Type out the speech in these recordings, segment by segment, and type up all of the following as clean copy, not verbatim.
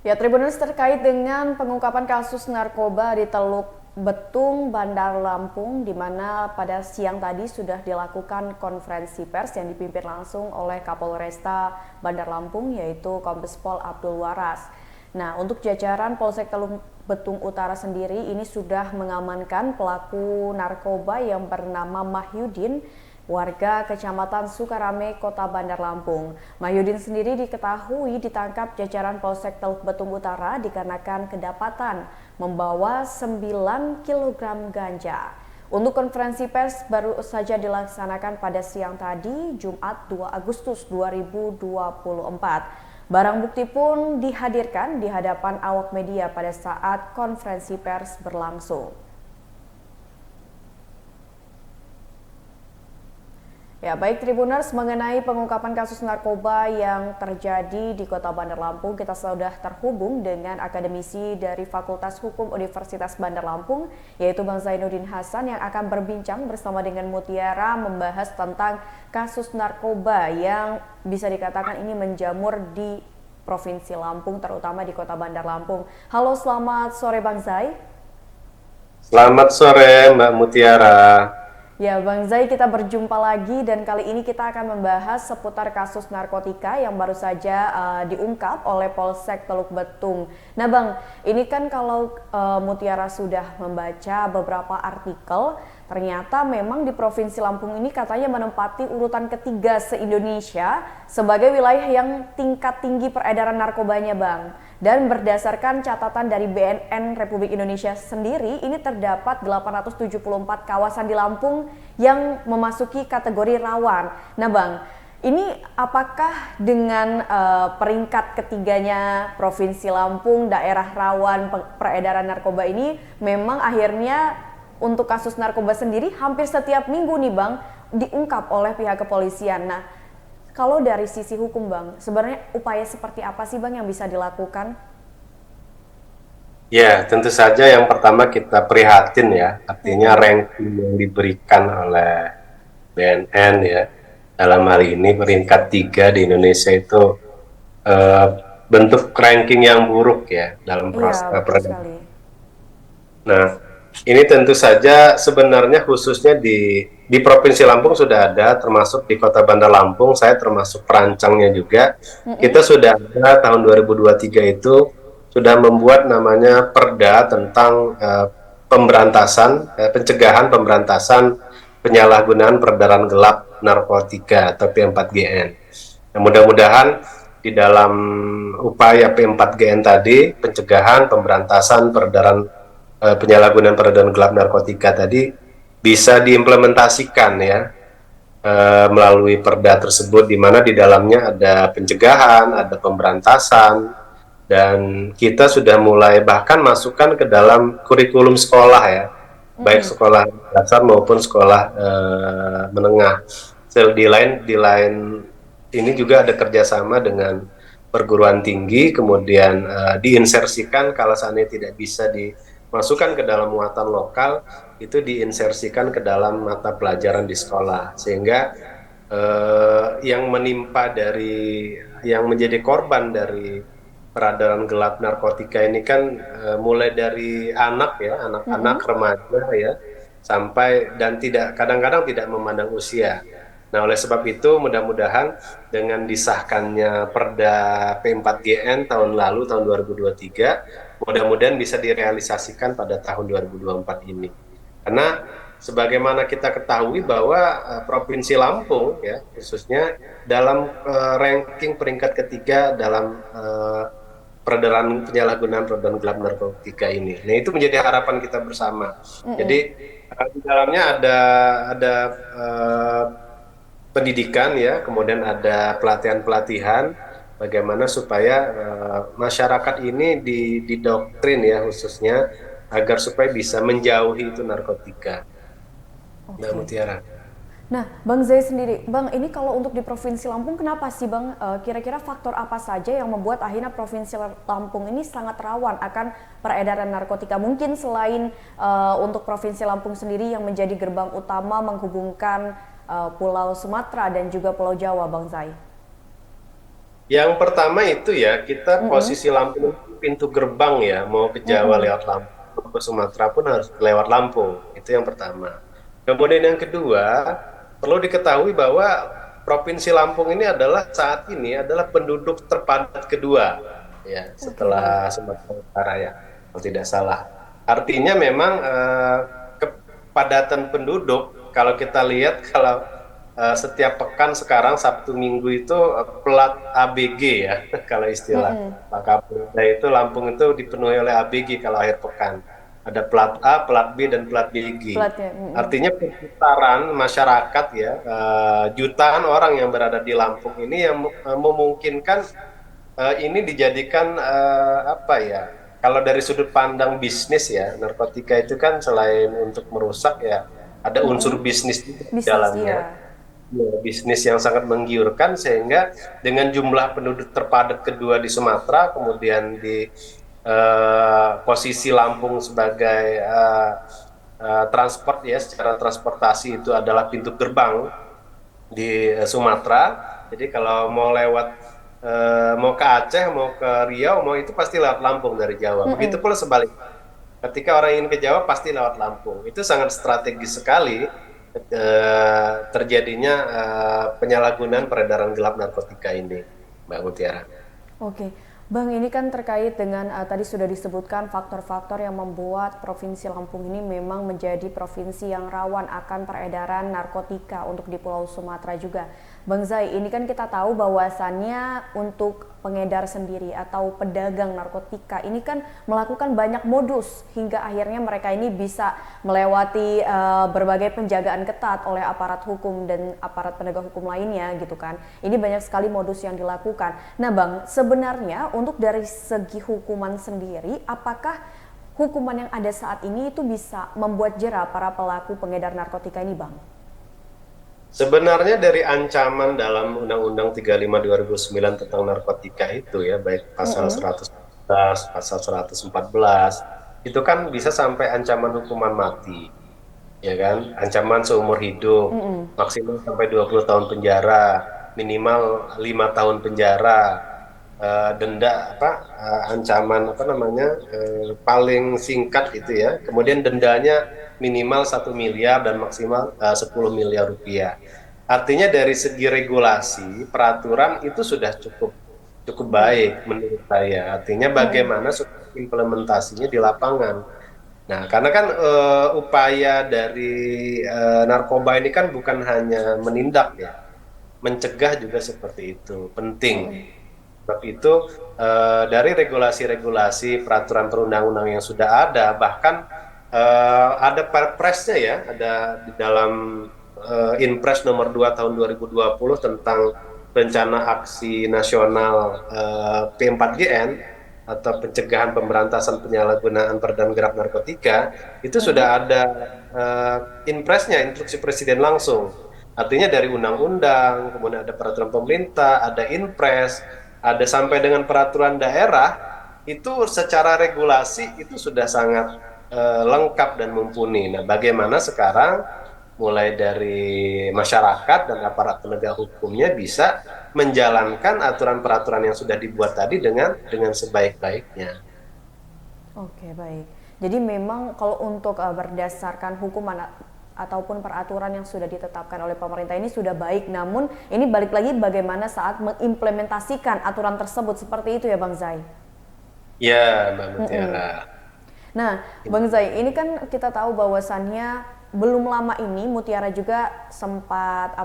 Ya, Tribuners terkait dengan pengungkapan kasus narkoba di Teluk Betung, Bandar Lampung, di mana pada siang tadi sudah dilakukan konferensi pers yang dipimpin langsung oleh Kapolresta Bandar Lampung, yaitu Kombes Pol Abdul Waras. Nah, untuk jajaran Polsek Teluk Betung Utara sendiri ini sudah mengamankan pelaku narkoba yang bernama Mahyudin, warga Kecamatan Sukarame, Kota Bandar Lampung. Mahyudin sendiri diketahui ditangkap jajaran Polsek Teluk Betung Utara dikarenakan kedapatan membawa 9 kg ganja. Untuk konferensi pers baru saja dilaksanakan pada siang tadi, Jumat 2 Agustus 2024. Barang bukti pun dihadirkan di hadapan awak media pada saat konferensi pers berlangsung. Ya, baik Tribuners, mengenai pengungkapan kasus narkoba yang terjadi di Kota Bandar Lampung, kita sudah terhubung dengan akademisi dari Fakultas Hukum Universitas Bandar Lampung, yaitu Bang Zainuddin Hasan, yang akan berbincang bersama dengan Mutiara membahas tentang kasus narkoba yang bisa dikatakan ini menjamur di Provinsi Lampung, terutama di Kota Bandar Lampung. Halo, selamat sore Bang Zai. Selamat sore Mbak Mutiara. Ya, Bang Zai, kita berjumpa lagi dan kali ini kita akan membahas seputar kasus narkotika yang baru saja diungkap oleh Polsek Teluk Betung. Nah, Bang, ini kan kalau Mutiara sudah membaca beberapa artikel, ternyata memang di Provinsi Lampung ini katanya menempati urutan ketiga se-Indonesia sebagai wilayah yang tingkat tinggi peredaran narkobanya, Bang. Dan berdasarkan catatan dari BNN Republik Indonesia sendiri, ini terdapat 874 kawasan di Lampung yang memasuki kategori rawan. Nah Bang, ini apakah dengan peringkat ketiganya Provinsi Lampung, daerah rawan peredaran narkoba ini, memang akhirnya untuk kasus narkoba sendiri hampir setiap minggu nih Bang, diungkap oleh pihak kepolisian. Nah, kalau dari sisi hukum Bang, sebenarnya upaya seperti apa sih Bang yang bisa dilakukan? Ya, tentu saja yang pertama kita prihatin ya, artinya ranking yang diberikan oleh BNN ya, dalam hal ini peringkat 3 di Indonesia itu eh, bentuk ranking yang buruk ya dalam Iya, proses betul peredaran. sekali. Nah, ini tentu saja sebenarnya khususnya di Provinsi Lampung sudah ada, termasuk di Kota Bandar Lampung, saya termasuk perancangnya juga. Kita sudah ada tahun 2023 itu sudah membuat namanya Perda tentang pencegahan pemberantasan penyalahgunaan peredaran gelap narkotika atau P4GN. Nah, mudah-mudahan di dalam upaya P4GN tadi, pencegahan pemberantasan peredaran penyalahgunaan peredaran gelap narkotika tadi bisa diimplementasikan ya melalui perda tersebut, di mana di dalamnya ada pencegahan, ada pemberantasan, dan kita sudah mulai bahkan masukkan ke dalam kurikulum sekolah ya, baik sekolah dasar maupun sekolah menengah. Di lain ini juga ada kerjasama dengan perguruan tinggi, kemudian diinsersikan kalau seandainya tidak bisa dimasukkan ke dalam muatan lokal, itu diinsersikan ke dalam mata pelajaran di sekolah, sehingga yang menimpa dari yang menjadi korban dari peredaran gelap narkotika ini kan mulai dari anak ya, anak-anak remaja ya, sampai dan tidak kadang-kadang tidak memandang usia. Nah, oleh sebab itu mudah-mudahan dengan disahkannya Perda P4GN tahun lalu, tahun 2023, mudah-mudahan bisa direalisasikan pada tahun 2024 ini. Karena sebagaimana kita ketahui bahwa Provinsi Lampung ya khususnya dalam ranking peringkat ketiga dalam penyalahgunaan peredaran gelap narkotika ini. Nah, itu menjadi harapan kita bersama. Jadi di dalamnya ada pendidikan ya, kemudian ada pelatihan-pelatihan bagaimana supaya masyarakat ini didoktrin ya khususnya agar supaya bisa menjauhi itu narkotika. Mbak Oke. Mutiara. Nah, Bang Zai sendiri, Bang, ini kalau untuk di Provinsi Lampung, kenapa sih Bang, kira-kira faktor apa saja yang membuat akhirnya Provinsi Lampung ini sangat rawan akan peredaran narkotika? Mungkin selain untuk Provinsi Lampung sendiri yang menjadi gerbang utama menghubungkan Pulau Sumatera dan juga Pulau Jawa, Bang Zai. Yang pertama itu ya, kita posisi Lampung pintu gerbang ya, mau ke Jawa Mm-mm. lewat Lampung, mau ke Sumatera pun harus lewat Lampung. Itu yang pertama. Kemudian yang kedua, perlu diketahui bahwa Provinsi Lampung ini adalah saat ini adalah penduduk terpadat kedua ya Oke, baik. setelah Sumatera Utara ya, kalau tidak salah. Artinya memang kepadatan penduduk kalau kita lihat kalau setiap pekan sekarang Sabtu Minggu itu plat ABG ya kalau istilah Mm-mm. Pak Kapolda itu Lampung itu dipenuhi oleh ABG kalau akhir pekan. Ada plat A, plat B dan plat BG. Platnya. Mm-mm. Artinya perputaran masyarakat ya jutaan orang yang berada di Lampung ini yang memungkinkan ini dijadikan apa ya? Kalau dari sudut pandang bisnis ya, narkotika itu kan selain untuk merusak ya, ada unsur Mm-mm. bisnis di Bisnis, dalamnya. iya. Ya, bisnis yang sangat menggiurkan sehingga dengan jumlah penduduk terpadat kedua di Sumatera, kemudian di posisi Lampung sebagai transport ya, secara transportasi itu adalah pintu gerbang di Sumatera. Jadi kalau mau lewat mau ke Aceh, mau ke Riau, mau itu pasti lewat Lampung dari Jawa. Begitu Mm-mm. pula sebaliknya. Ketika orang ingin ke Jawa pasti lewat Lampung. Itu sangat strategis sekali terjadinya penyalahgunaan peredaran gelap narkotika ini, Mbak Mutiara. Oke, Bang, ini kan terkait dengan tadi sudah disebutkan faktor-faktor yang membuat Provinsi Lampung ini memang menjadi provinsi yang rawan akan peredaran narkotika untuk di Pulau Sumatera juga. Bang Zai, ini kan kita tahu bahwasannya untuk pengedar sendiri atau pedagang narkotika ini kan melakukan banyak modus hingga akhirnya mereka ini bisa melewati berbagai penjagaan ketat oleh aparat hukum dan aparat penegak hukum lainnya gitu kan. Ini banyak sekali modus yang dilakukan. Nah Bang, sebenarnya untuk dari segi hukuman sendiri, apakah hukuman yang ada saat ini itu bisa membuat jera para pelaku pengedar narkotika ini Bang? Sebenarnya dari ancaman dalam Undang-Undang 35 2009 tentang narkotika itu ya, baik pasal Mm-mm. 111, pasal 114, itu kan bisa sampai ancaman hukuman mati, ya kan? Ancaman seumur hidup, Mm-mm. maksimal sampai 20 tahun penjara, minimal 5 tahun penjara, denda apa ancaman apa namanya paling singkat itu ya. Kemudian dendanya minimal 1 miliar dan maksimal 10 miliar rupiah. Artinya dari segi regulasi, peraturan itu sudah cukup cukup Baik. baik menurut saya. Artinya Mm-mm. bagaimana implementasinya di lapangan. Nah, karena kan upaya dari narkoba ini kan bukan hanya menindak ya, mencegah juga seperti itu, penting. Mm-mm. Sebab itu dari regulasi-regulasi peraturan perundang-undang yang sudah ada, bahkan ada perpresnya ya, ada di dalam Inpres nomor 2 tahun 2020 tentang rencana aksi nasional P4GN atau pencegahan pemberantasan penyalahgunaan peredaran gelap narkotika, itu Mm-mm. sudah ada Inpresnya, instruksi presiden langsung. Artinya dari undang-undang, kemudian ada peraturan pemerintah, ada Inpres, ada sampai dengan peraturan daerah, itu secara regulasi itu sudah sangat lengkap dan mumpuni. Nah, bagaimana sekarang mulai dari masyarakat dan aparat penegak hukumnya bisa menjalankan aturan peraturan yang sudah dibuat tadi dengan sebaik-baiknya. Oke, baik. Jadi memang kalau untuk berdasarkan hukuman ataupun peraturan yang sudah ditetapkan oleh pemerintah ini sudah baik, namun ini balik lagi bagaimana saat mengimplementasikan aturan tersebut seperti itu ya Bang Zai. Ya, Mbak Mm-mm. Mutiara. Nah, Bang Zai, ini kan kita tahu bahwasannya belum lama ini Mutiara juga sempat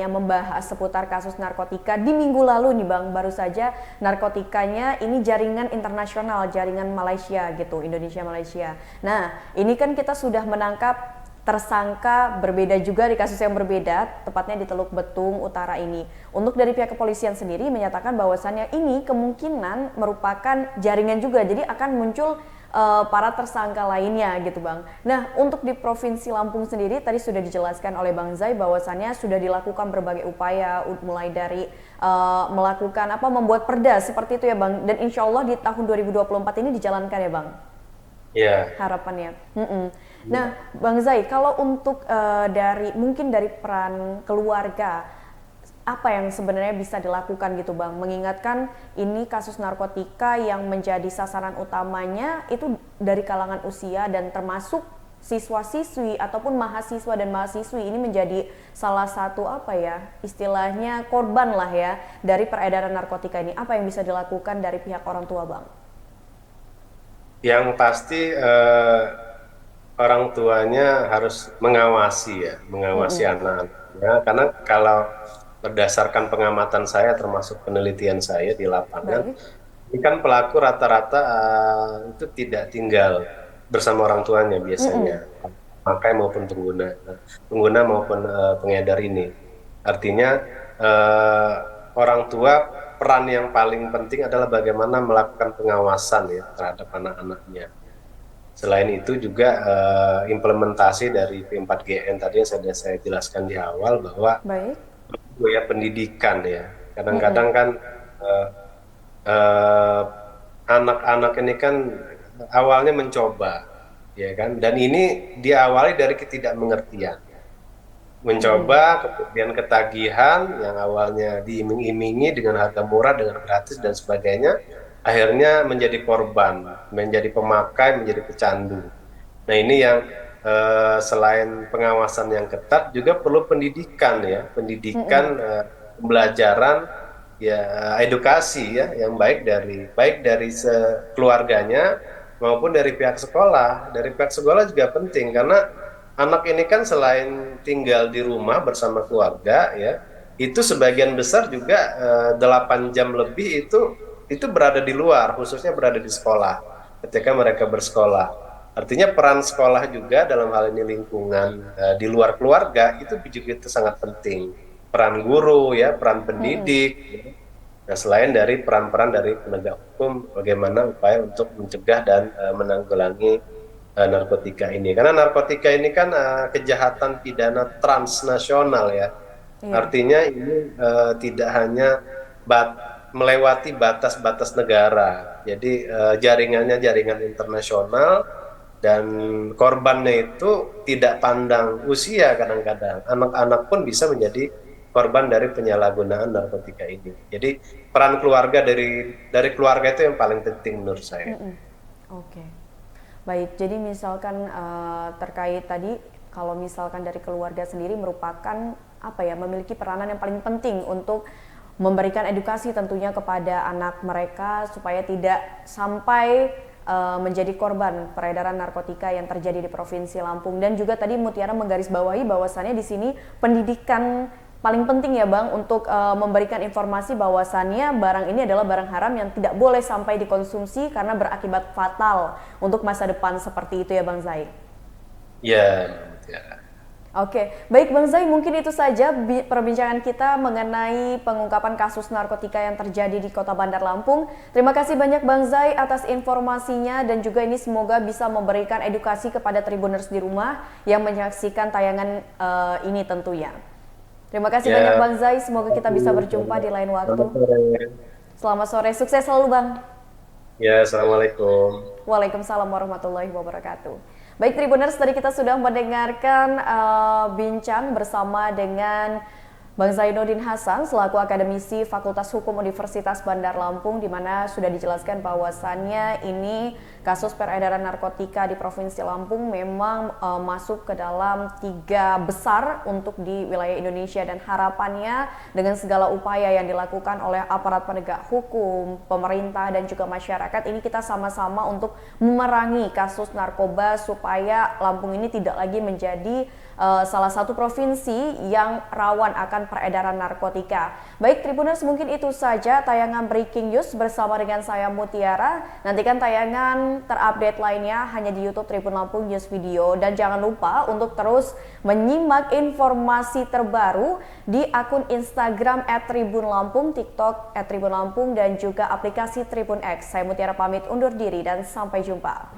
membahas seputar kasus narkotika di minggu lalu nih Bang, baru saja narkotikanya ini jaringan internasional, jaringan Malaysia gitu, Indonesia Malaysia. Nah, ini kan kita sudah menangkap tersangka berbeda juga di kasus yang berbeda, tepatnya di Teluk Betung Utara ini. Untuk dari pihak kepolisian sendiri menyatakan bahwasannya ini kemungkinan merupakan jaringan juga, jadi akan muncul para tersangka lainnya gitu Bang. Nah untuk di Provinsi Lampung sendiri tadi sudah dijelaskan oleh Bang Zai bahwasannya sudah dilakukan berbagai upaya mulai dari melakukan membuat perda seperti itu ya Bang, dan insya Allah di tahun 2024 ini dijalankan ya Bang Ya. harapannya. Nah Bang Zai, kalau untuk dari mungkin dari peran keluarga apa yang sebenarnya bisa dilakukan gitu Bang? Mengingatkan ini kasus narkotika yang menjadi sasaran utamanya itu dari kalangan usia dan termasuk siswa-siswi ataupun mahasiswa dan mahasiswi ini menjadi salah satu apa ya istilahnya korban lah ya dari peredaran narkotika ini. Apa yang bisa dilakukan dari pihak orang tua Bang? Yang pasti orang tuanya harus mengawasi ya, mengawasi anak-anaknya. Karena kalau berdasarkan pengamatan saya, termasuk penelitian saya di lapangan, Baik. ini kan pelaku rata-rata itu tidak tinggal bersama orang tuanya biasanya, pakai maupun pengguna, pengguna maupun pengedar ini. Artinya eh, orang tua peran yang paling penting adalah bagaimana melakukan pengawasan ya terhadap anak-anaknya. Selain itu juga implementasi dari P4GN tadi yang sudah saya jelaskan di awal bahwa Baik. ya pendidikan ya. Kadang-kadang kan eh, eh, anak-anak ini kan awalnya mencoba ya kan, dan ini diawali dari ketidakmengertian. Mencoba, kemudian ketagihan yang awalnya diiming-imingi dengan harga murah, dengan gratis dan sebagainya, akhirnya menjadi korban, menjadi pemakai, menjadi pecandu. Nah ini yang selain pengawasan yang ketat juga perlu pendidikan ya, pendidikan pembelajaran ya, edukasi ya yang baik dari keluarganya maupun dari pihak sekolah. Dari pihak sekolah juga penting karena anak ini kan selain tinggal di rumah bersama keluarga ya, itu sebagian besar juga 8 jam lebih itu berada di luar, khususnya berada di sekolah ketika mereka bersekolah. Artinya peran sekolah juga dalam hal ini lingkungan di luar keluarga itu juga itu sangat penting. Peran guru ya, peran pendidik. Nah, selain dari peran-peran dari penegak hukum, bagaimana upaya untuk mencegah dan menanggulangi narkotika ini. Karena narkotika ini kan kejahatan pidana transnasional ya. Iya. Artinya ini tidak hanya melewati batas-batas negara. Jadi jaringannya jaringan internasional dan korbannya itu tidak pandang usia kadang-kadang. Anak-anak pun bisa menjadi korban dari penyalahgunaan narkotika ini. Jadi peran keluarga dari keluarga itu yang paling penting menurut saya. Oke. Baik, jadi misalkan terkait tadi kalau misalkan dari keluarga sendiri merupakan apa ya memiliki peranan yang paling penting untuk memberikan edukasi tentunya kepada anak mereka supaya tidak sampai menjadi korban peredaran narkotika yang terjadi di Provinsi Lampung. Dan juga tadi Mutiara menggarisbawahi bahwasannya di sini pendidikan paling penting ya Bang untuk memberikan informasi bahwasannya barang ini adalah barang haram yang tidak boleh sampai dikonsumsi karena berakibat fatal untuk masa depan, seperti itu ya Bang Zai. Ya, ya. Oke, baik Bang Zai, mungkin itu saja perbincangan kita mengenai pengungkapan kasus narkotika yang terjadi di Kota Bandar Lampung. Terima kasih banyak Bang Zai atas informasinya dan juga ini semoga bisa memberikan edukasi kepada Tribuners di rumah yang menyaksikan tayangan ini tentunya. Terima kasih banyak Bang Zai, semoga kita bisa berjumpa di lain waktu. Selamat sore, sukses selalu Bang. Ya, Assalamualaikum. Waalaikumsalam warahmatullahi wabarakatuh. Baik Tribuners, tadi kita sudah mendengarkan bincang bersama dengan Bang Zainuddin Hasan selaku akademisi Fakultas Hukum Universitas Bandar Lampung, di mana sudah dijelaskan bahwasannya ini kasus peredaran narkotika di Provinsi Lampung memang masuk ke dalam 3 besar untuk di wilayah Indonesia, dan harapannya dengan segala upaya yang dilakukan oleh aparat penegak hukum, pemerintah dan juga masyarakat ini kita sama-sama untuk memerangi kasus narkoba supaya Lampung ini tidak lagi menjadi salah satu provinsi yang rawan akan peredaran narkotika. Baik Tribuners, mungkin itu saja tayangan Breaking News bersama dengan saya Mutiara. Nantikan tayangan terupdate lainnya hanya di YouTube Tribun Lampung News Video, dan jangan lupa untuk terus menyimak informasi terbaru di akun Instagram @tribunlampung, TikTok @tribunlampung dan juga aplikasi Tribun X. Saya Mutiara pamit undur diri dan sampai jumpa.